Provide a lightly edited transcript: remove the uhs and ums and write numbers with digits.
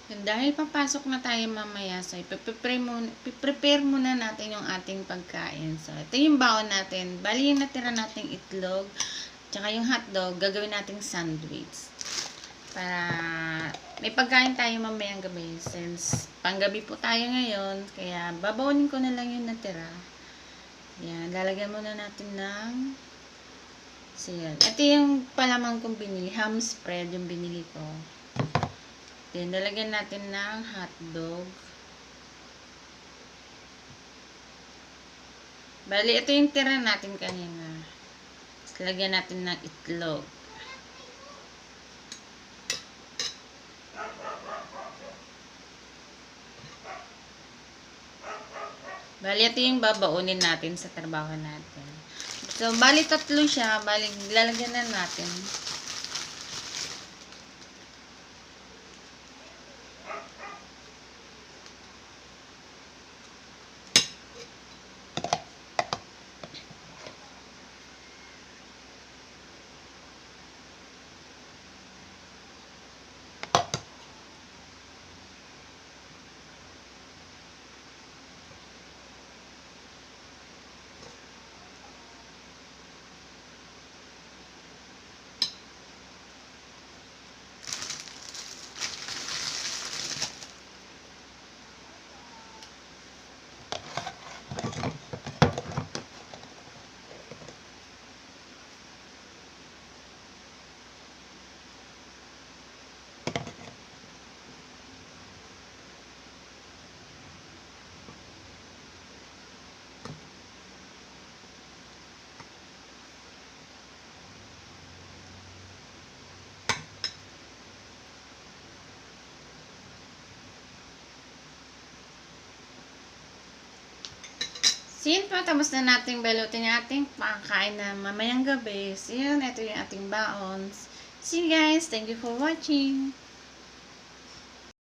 Yun, dahil papasok na tayo mamaya, so prepare muna natin yung ating pagkain. So, ito yung baon natin. Bali yung natira nating itlog, tsaka yung hotdog, gagawin nating sandwich. Para may pagkain tayo mamayang gabi. Since panggabi po tayo ngayon, kaya babawin ko na lang yung natira. Yan, lalagyan muna natin ng ito yung palamang kong binili. Ham spread yung binili ko. Then, lalagyan natin ng hotdog. Bali, ito yung tira natin kanina. Tapos, lagyan natin ng itlog. Bali, ito yung babaunin natin sa trabaho natin. So, bali tatlo siya. Bali, lalagyan na natin. So, yun po, tapos na nating balutin yung ating pangkain na mamayang gabi. So, yun, ito yung ating baons. See you guys. Thank you for watching.